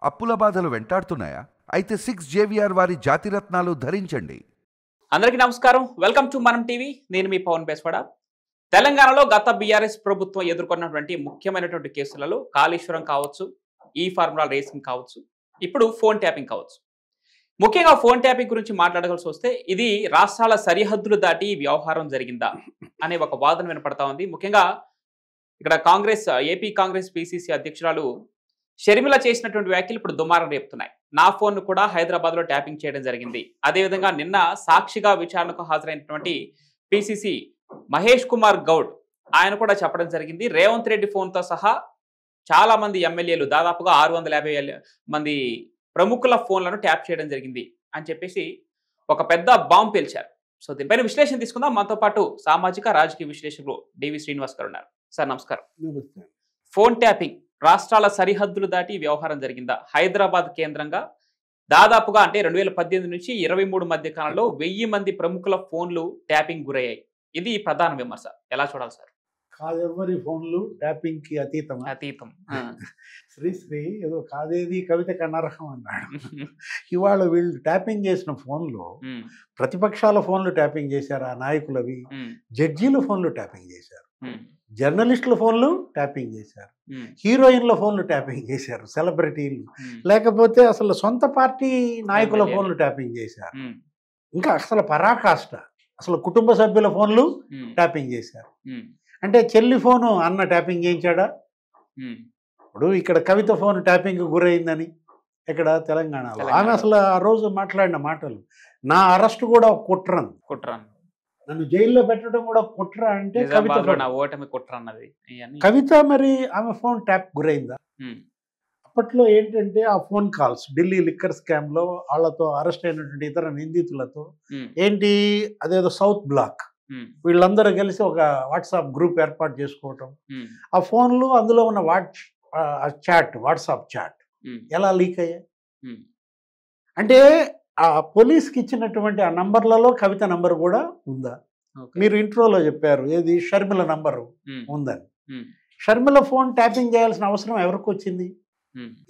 అప్పుల బాధలు వెంటాడుతున్నాయా? అయితే 6JVR వారి జాతిరత్నాలు ధరించండి. అందరికీ నమస్కారం. వెల్కమ్ టు మనం టీవీ. నేను మీ పవన్ బేస్వాడ. తెలంగాణలో గత బీఆర్ఎస్ ప్రభుత్వం ఎదుర్కొన్నటువంటి ముఖ్యమైనటువంటి కేసులలో కాళేశ్వరం కావచ్చు, ఈ ఫార్ములా రేసింగ్ కావచ్చు, ఇప్పుడు ఫోన్ ట్యాపింగ్ కావచ్చు. ముఖ్యంగా ఫోన్ ట్యాపింగ్ గురించి మాట్లాడాల్సి వస్తే ఇది రాష్ట్రాల సరిహద్దులు దాటి వ్యవహారం జరిగిందా అనే ఒక వాదన వినపడతా ఉంది. ముఖ్యంగా ఇక్కడ ఏపీ కాంగ్రెస్ పిసిసి అధ్యక్షురాలు షర్మిల చేసినటువంటి వ్యాఖ్యలు ఇప్పుడు దుమారం రేపుతున్నాయి. నా ఫోన్ కూడా హైదరాబాద్ లో ట్యాపింగ్ చేయడం జరిగింది. అదేవిధంగా నిన్న సాక్షిగా విచారణకు హాజరైనటువంటి పిసిసి మహేష్ కుమార్ గౌడ్ ఆయన కూడా చెప్పడం జరిగింది. రేవంత్ రెడ్డి ఫోన్తో సహా చాలా మంది ఎమ్మెల్యేలు దాదాపుగా 650 మంది ప్రముఖుల ఫోన్లను ట్యాప్ చేయడం జరిగింది అని చెప్పేసి ఒక పెద్ద బాంబు పేల్చారు. సో దీనిపైన విశ్లేషణ తీసుకుందాం. మనతో పాటు సామాజిక రాజకీయ విశ్లేషకులు డివి శ్రీనివాస్ గారు ఉన్నారు. సార్ నమస్కారం. ఫోన్ ట్యాపింగ్ రాష్ట్రాల సరిహద్దులు దాటి వ్యవహారం జరిగిందా? హైదరాబాద్ కేంద్రంగా దాదాపుగా అంటే 2018 నుంచి 23 మధ్య కాలంలో 1000 మంది ప్రముఖుల ఫోన్లు ట్యాపింగ్ గురయ్యాయి. ఇది ప్రధాన విమర్శ. ఎలా చూడాలి సార్? కాదెవరి ఫోన్లు ట్యాపింగ్ కి అతీతం. శ్రీశ్రీ ఏదో కాదేది కవితకు అనర్హం అన్నాడు. ఇవాళ వీళ్ళు ట్యాపింగ్ చేసిన ఫోన్లు ప్రతిపక్షాల ఫోన్లు ట్యాపింగ్ చేశారు, ఆ నాయకులవి. జడ్జీల ఫోన్లు ట్యాపింగ్ చేశారు, జర్నలిస్టుల ఫోన్లు ట్యాపింగ్ చేశారు, హీరోయిన్ల ఫోన్లు ట్యాపింగ్ చేశారు, సెలబ్రిటీలు, లేకపోతే అసలు సొంత పార్టీ నాయకుల ఫోన్లు ట్యాపింగ్ చేశారు. ఇంకా అసలు పరాకాష్ట అసలు కుటుంబ సభ్యుల ఫోన్లు ట్యాపింగ్ చేశారు. అంటే చెల్లి ఫోను అన్న ట్యాపింగ్ చేయించాడా? ఇప్పుడు ఇక్కడ కవిత ఫోన్ ట్యాపింగ్ గురైందని ఇక్కడ తెలంగాణలో ఆమె అసలు ఆ రోజు మాట్లాడిన మాటలు, నా అరెస్ట్ కూడా కుట్ర, నన్ను జైల్లో పెట్టడం కూడా కుట్ర అంటే కవిత మరి ఆమె ఫోన్ ట్యాప్ గురైందా? అప్పట్లో ఏంటంటే ఆ phone calls Delhi liquor scam లో వాళ్ళతో అరెస్ట్ అయినటువంటి ఇతర నిందితులతో ఏంటి అదేదో సౌత్ బ్లాక్ వీళ్ళందరూ కలిసి ఒక వాట్సాప్ గ్రూప్ ఏర్పాటు చేసుకోవటం, ఆ ఫోన్లు అందులో ఉన్న వాట్సాప్ చాట్ ఎలా లీక్ అయ్యాయి అంటే ఆ పోలీస్కి ఇచ్చినటువంటి ఆ నంబర్లలో కవిత నంబర్ కూడా ఉందా? మీరు ఇంట్రోలో చెప్పారు ఏది షర్మిల నంబరు ఉందని. షర్మిల ఫోన్ ట్యాపింగ్ చేయాల్సిన అవసరం ఎవరికి వచ్చింది?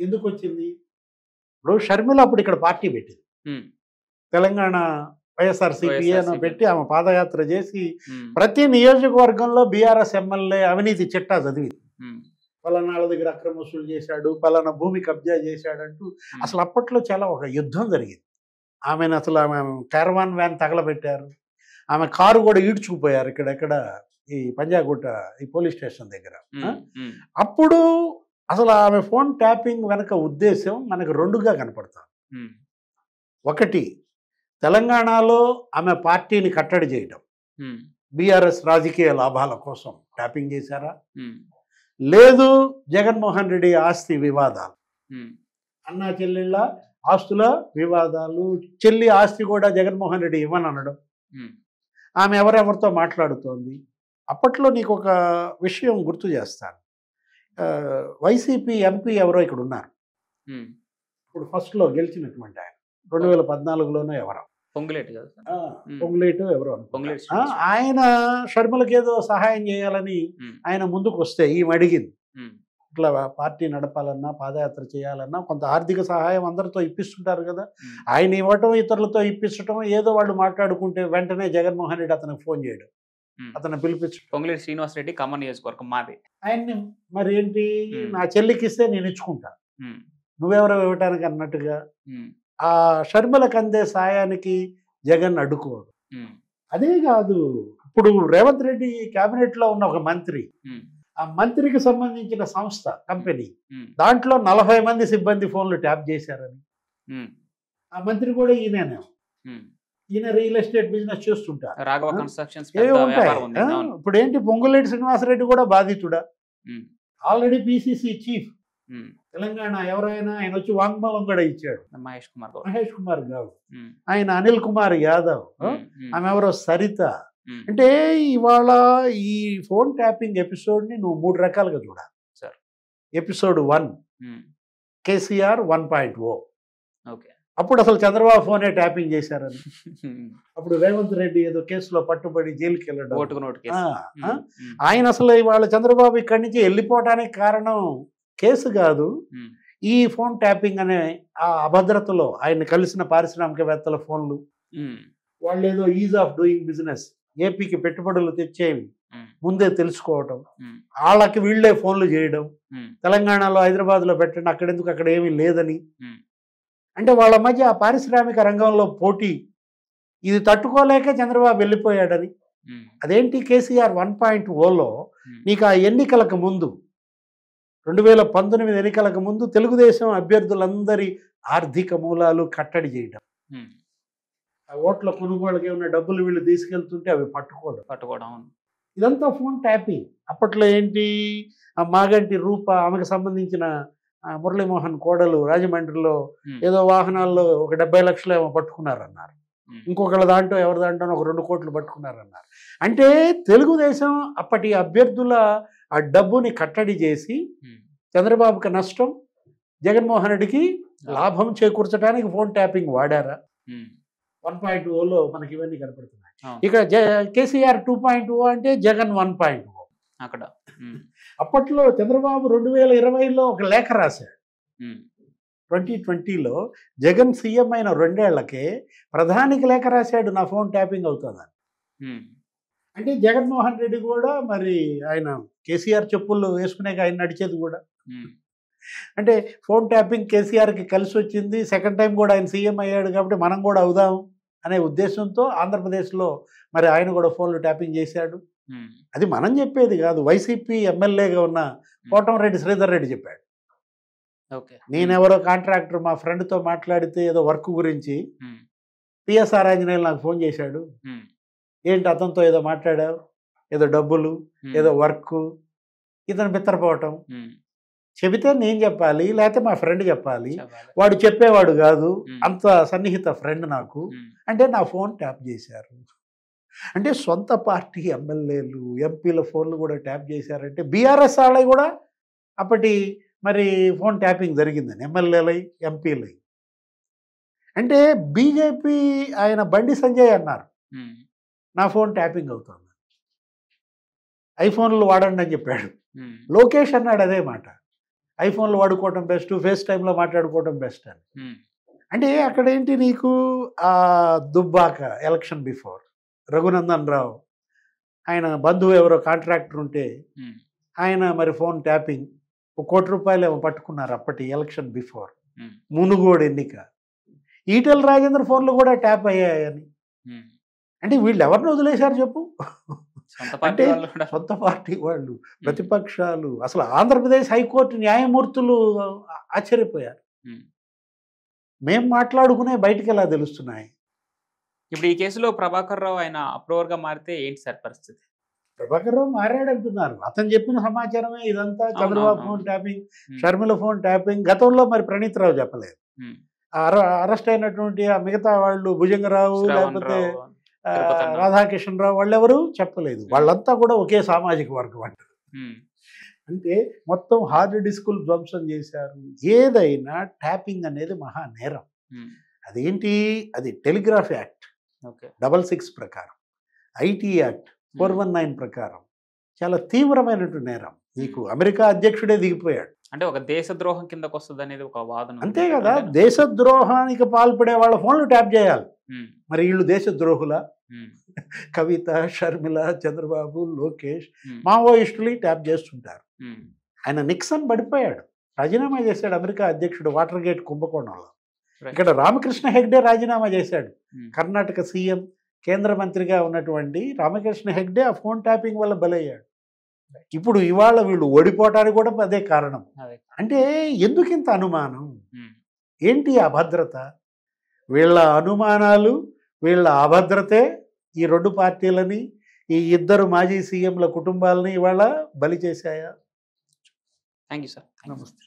ఎందుకు వచ్చింది? ఇప్పుడు షర్మిల అప్పుడు ఇక్కడ పార్టీ పెట్టింది, తెలంగాణ వైఎస్ఆర్సీపీ అని పెట్టి ఆమె పాదయాత్ర చేసి ప్రతి నియోజకవర్గంలో బీఆర్ఎస్ ఎమ్మెల్యే అవినీతి చిట్టా చదివింది. పలానాళ్ళ దగ్గర అక్రమ వసూలు చేశాడు, పలానా భూమి కబ్జా చేశాడంటూ అసలు అప్పట్లో చాలా ఒక యుద్ధం జరిగింది. ఆమెను అసలు ఆమె క్యారవాన్ వ్యాన్ తగలబెట్టారు, ఆమె కారు కూడా ఈడ్చుకుపోయారు ఇక్కడెక్కడ ఈ పంజాగుట్ట ఈ పోలీస్ స్టేషన్ దగ్గర. అప్పుడు అసలు ఆమె ఫోన్ ట్యాపింగ్ వెనక ఉద్దేశం మనకు రెండుగా కనపడతాం. ఒకటి, తెలంగాణలో ఆమె పార్టీని కట్టడి చేయడం, బీఆర్ఎస్ రాజకీయ లాభాల కోసం ట్యాపింగ్ చేశారా? లేదు జగన్మోహన్ రెడ్డి ఆస్తి వివాదాలు, అన్నా చెల్లెళ్ళ ఆస్తుల వివాదాలు, చెల్లి ఆస్తి కూడా జగన్మోహన్ రెడ్డి ఇవ్వని అనడం, ఆమె ఎవరెవరితో మాట్లాడుతోంది. అప్పట్లో నీకు ఒక విషయం గుర్తు చేస్తాను, వైసీపీ ఎంపీ ఎవరో ఇక్కడ ఉన్నారు, ఇప్పుడు ఫస్ట్లో గెలిచినటువంటి ఆయన 2014లోనో ఎవరో పొంగులేటు ఎవరో ఆయన షర్మిలకి ఏదో సహాయం చేయాలని ఆయన ముందుకు వస్తే ఈమె అడిగింది, ఇట్లా పార్టీ నడపాలన్నా పాదయాత్ర చేయాలన్నా కొంత ఆర్థిక సహాయం అందరితో ఇప్పిస్తుంటారు కదా, ఆయన ఇవ్వటం ఇతరులతో ఇప్పించటం ఏదో వాళ్ళు మాట్లాడుకుంటే వెంటనే జగన్మోహన్ రెడ్డి అతనికి ఫోన్ చేయడం, అతను పిలిపించడం. పొంగులేటి శ్రీనివాస్ రెడ్డి ఖమ్మం నియోజకవర్గం మాది. ఆయన్ని మరి ఏంటి నా చెల్లికి ఇస్తే నేను ఇచ్చుకుంటా, నువ్వెవరో ఇవ్వటానికి అన్నట్టుగా ఆ షర్మిలకు అందే సాయానికి జగన్ అడ్డుకోవడం. అదే కాదు, ఇప్పుడు రేవంత్ రెడ్డి కేబినెట్ లో ఉన్న ఒక మంత్రి, ఆ మంత్రికి సంబంధించిన సంస్థ కంపెనీ దాంట్లో 40 మంది సిబ్బంది ఫోన్లు ట్యాప్ చేశారని. ఆ మంత్రి కూడా ఈయన రియల్ ఎస్టేట్ బిజినెస్ చేస్తుంటారు. ఇప్పుడు ఏంటి పొంగులేటి శ్రీనివాసరెడ్డి కూడా బాధితుడా? ఆల్రెడీ పిసిసి చీఫ్ తెలంగాణ ఎవరైనా ఆయన వచ్చి వాంగ్మూలం కూడా ఇచ్చాడు, మహేష్ కుమార్ గౌడ్, ఆయన అనిల్ కుమార్ యాదవ్, ఆమె ఎవరో సరిత. అంటే ఇవాళ ఈ ఫోన్ ట్యాపింగ్ ఎపిసోడ్ని నువ్వు 3 రకాలుగా చూడాలి. ఎపిసోడ్ 1 కేసీఆర్ 1.0, అప్పుడు అసలు చంద్రబాబు ఫోనే ట్యాపింగ్ చేశారని, అప్పుడు రేవంత్ రెడ్డి ఏదో కేసులో పట్టుబడి జైలుకి వెళ్ళడం, ఆయన అసలు ఇవాళ చంద్రబాబు ఇక్కడి నుంచి వెళ్ళిపోవడానికి కారణం కేసు కాదు, ఈ ఫోన్ ట్యాపింగ్ అనే ఆ అభద్రతలో ఆయన కలిసిన పారిశ్రామికవేత్తల ఫోన్లు, వాళ్ళు ఏదో ఈజ్ ఆఫ్ డూయింగ్ బిజినెస్, ఏపీకి పెట్టుబడులు తెచ్చేవి ముందే తెలుసుకోవటం, వాళ్ళకి వీళ్ళే ఫోన్లు చేయడం, తెలంగాణలో హైదరాబాద్లో పెట్టండి అక్కడెందుకు అక్కడ ఏమీ లేదని. అంటే వాళ్ళ మధ్య ఆ పారిశ్రామిక రంగంలో పోటీ, ఇది తట్టుకోలేక చంద్రబాబు వెళ్ళిపోయాడని. అదేంటి కేసీఆర్ 1.0లో నీకు ఆ ఎన్నికలకు ముందు 2019 ఎన్నికలకు ముందు తెలుగుదేశం అభ్యర్థులందరి ఆర్థిక మూలాలు కట్టడి చేయడం, ఆ ఓట్ల కొనుగోలుకి ఉన్న డబ్బులు వీళ్ళు తీసుకెళ్తుంటే అవి పట్టుకోవడం, ఇదంతా ఫోన్ ట్యాపింగ్. అప్పట్లో ఏంటి, ఆ మాగంటి రూప, ఆమెకు సంబంధించిన మురళీమోహన్ కోడలు రాజమండ్రిలో ఏదో వాహనాల్లో ఒక 70 లక్షలు ఏమో పట్టుకున్నారన్నారు, ఇంకొకళ్ళ దాంట్లో ఎవరి దాంట్లో ఒక 2 కోట్లు పట్టుకున్నారన్నారు. అంటే తెలుగుదేశం అప్పటి అభ్యర్థుల ఆ డబ్బుని కట్టడి చేసి చంద్రబాబుకి నష్టం, జగన్మోహన్ రెడ్డికి లాభం చేకూర్చడానికి ఫోన్ ట్యాపింగ్ వాడారా? 1.0లో మనకి ఇవన్నీ కనపడుతున్నాయి. ఇక కేసీఆర్ 2.0 అంటే జగన్ 1.0 అక్కడ. అప్పట్లో చంద్రబాబు 2020లో ఒక లేఖ రాశాడు. 2020లో జగన్ సీఎం అయిన 2 ఏళ్లకే ప్రధానికి లేఖ రాశాడు, నా ఫోన్ ట్యాపింగ్ అవుతుందని. అంటే జగన్మోహన్ రెడ్డి కూడా మరి ఆయన కేసీఆర్ చెప్పులు వేసుకునే ఆయన నడిచేది కూడా. అంటే ఫోన్ ట్యాపింగ్ కేసీఆర్కి కలిసి వచ్చింది, సెకండ్ టైం కూడా ఆయన సీఎం అయ్యాడు కాబట్టి మనం కూడా అవుదాం అనే ఉద్దేశంతో ఆంధ్రప్రదేశ్లో మరి ఆయన కూడా ఫోన్లు ట్యాపింగ్ చేశాడు. అది మనం చెప్పేది కాదు, వైసీపీ ఎమ్మెల్యేగా ఉన్న కోటంరెడ్డి శ్రీధర్ రెడ్డి చెప్పాడు. నేనెవరో కాంట్రాక్టర్ మా ఫ్రెండ్తో మాట్లాడితే ఏదో వర్క్ గురించి పిఎస్ఆర్ ఆంజనేయులు నాకు ఫోన్ చేశాడు, ఏంటి అతనితో ఏదో మాట్లాడావు, ఏదో డబ్బులు, ఏదో వర్క్, ఇతను బిత్తరపోవటం. చెబితే నేను చెప్పాలి, లేకపోతే మా ఫ్రెండ్ చెప్పాలి, వాడు చెప్పేవాడు కాదు, అంత సన్నిహిత ఫ్రెండ్ నాకు, అంటే నా ఫోన్ ట్యాప్ చేశారు. అంటే సొంత పార్టీ ఎమ్మెల్యేలు ఎంపీల ఫోన్లు కూడా ట్యాప్ చేశారంటే బీఆర్ఎస్ వాళ్ళవి కూడా అప్పటి మరి ఫోన్ ట్యాపింగ్ జరిగిందని, ఎమ్మెల్యేలై ఎంపీలై. అంటే బీజేపీ ఆయన బండి సంజయ్ అన్నారు, నా ఫోన్ ట్యాపింగ్ అవుతుంది, ఐఫోన్లు వాడండి అని చెప్పాడు. లోకేష్ అన్నాడు అదే మాట, ఐఫోన్లు వాడుకోవటం బెస్ట్, ఫేస్ టైంలో మాట్లాడుకోవటం బెస్ట్ అని. అంటే అక్కడ ఏంటి, నీకు ఆ దుబ్బాక ఎలక్షన్ బిఫోర్ రఘునందన్ రావు ఆయన బంధువు ఎవరో కాంట్రాక్టర్ ఉంటే ఆయన మరి ఫోన్ ట్యాపింగ్ ₹1 కోటి ఏమో పట్టుకున్నారు అప్పటి ఎలక్షన్ బిఫోర్, మునుగోడు ఎన్నిక. ఈటెల రాజేంద్ర ఫోన్లు కూడా ట్యాప్ అయ్యాయని. అంటే వీళ్ళు ఎవరిని వదిలేశారు చెప్పు? అంటే సొంత పార్టీ వాళ్ళు, ప్రతిపక్షాలు, అసలు ఆంధ్రప్రదేశ్ హైకోర్టు న్యాయమూర్తులు ఆశ్చర్యపోయారు. మేం మాట్లాడుకునే బయటికి ఎలా తెలుస్తున్నాయి. ఇప్పుడు ఈ కేసులో ప్రభాకర్ రావు ఆయన అప్రూవర్గా మారితే ఏంటి సార్ పరిస్థితి? ప్రభాకర్ రావు మారాడంటున్నారు, అతను చెప్పిన సమాచారమే ఇదంతా. Chandrababu phone tapping, Sharmila phone tapping. గతంలో మరి ప్రణీత్ రావు చెప్పలేదు, అరెస్ట్ అయినటువంటి ఆ మిగతా వాళ్ళు భుజంగరావు లేకపోతే రాధాకిషన్ రావు వాళ్ళెవరు చెప్పలేదు. వాళ్ళంతా కూడా ఒకే సామాజిక వర్గం అంటారు. అంటే మొత్తం హార్డ్ డిస్కులు ధ్వంసం చేశారు. ఏదైనా ట్యాపింగ్ అనేది మహా నేరం. అదేంటి, అది టెలిగ్రాఫ్ యాక్ట్ 66 ప్రకారం, ఐటీ యాక్ట్ 419 ప్రకారం చాలా తీవ్రమైనటువంటి నేరం. నీకు అమెరికా అధ్యక్షుడే దిగిపోయాడు. అంటే ఒక దేశద్రోహం కిందకు వస్తుంది అనేది ఒక వాదన. అంతే కదా, దేశద్రోహానికి పాల్పడే వాళ్ళ ఫోన్లు ట్యాప్ చేయాలి. మరి వీళ్ళు దేశద్రోహుల? కవిత, షర్మిల, చంద్రబాబు, లోకేష్ మావోయిస్టులు ట్యాప్ చేస్తుంటారు. ఆయన నిక్సన్ పడిపోయాడు, రాజీనామా చేశాడు అమెరికా అధ్యక్షుడు వాటర్ గేట్ కుంభకోణంలో. ఇక్కడ రామకృష్ణ హెగ్డే రాజీనామా చేశాడు. కర్ణాటక సీఎం, కేంద్ర మంత్రిగా ఉన్నటువంటి రామకృష్ణ హెగ్డే ఆ ఫోన్ ట్యాపింగ్ వల్ల బలయ్యాడు. ఇప్పుడు ఇవాళ వీళ్ళు ఓడిపోవటానికి కూడా అదే కారణం. అంటే ఎందుకు ఇంత అనుమానం, ఏంటి అభద్రత? వీళ్ళ అనుమానాలు, వీళ్ళ అభద్రతే ఈ 2 పార్టీలని, ఈ 2 మాజీ సీఎంల కుటుంబాలని ఇవాళ బలి చేశాయా? Thank you sir. నమస్తే.